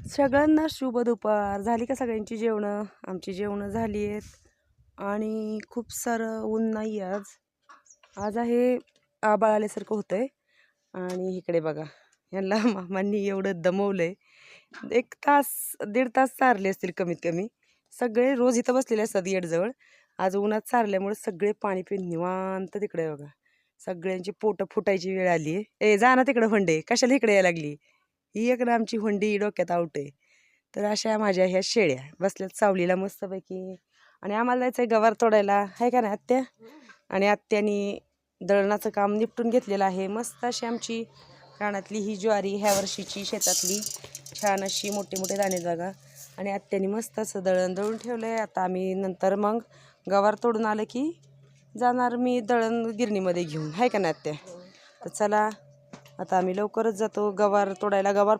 सगळ्यांना शुभ दुपार. झाली का सगळ्यांची जेवणं? आमची जेवणं झाली आहेत आणि खूप सारं ऊन नाही आज. आज आहे आभाळ आल्यासारखं होतंय. आणि इकडे बघा, यांना मामांनी एवढं दमवलंय. 1 तास 1.5 तास चारले असतील कमीत कमी. सगळे रोज इथं बसलेले असतात गेटजवळ. आज उन्हात चारल्यामुळे सगळे पाणी पिऊन निवांत तिकडे बघा. सगळ्यांची पोटं फुटायची वेळ आली आहे. ए जा ना तिकडं हुंडे, कशाला इकडे यायला लागली? ही एक ना आमची हुंडी डोक्यात आउट आहे. तर अशा माझ्या ह्या शेळ्या बसल्यात सावलीला मस्तपैकी. आणि आम्हाला जायचं आहे गवार तोडायला, आहे का नाही आत्या? आणि आत्यानी दळणाचं काम निपटून घेतलेलं आहे. मस्त अशी आमची रानातली ही ज्वारी ह्या वर्षीची शेतातली छान अशी मोठे मोठे दाणे जागा. आणि आत्यानी मस्त असं दळण दळून ठेवलं आहे. आता आम्ही नंतर मग गवार तोडून आलं की जाणार मी दळण गिरणीमध्ये घेऊन, आहे का नाही आत्या? तर चला आता आम्ही लवकरच जातो गवार तोडायला. गवार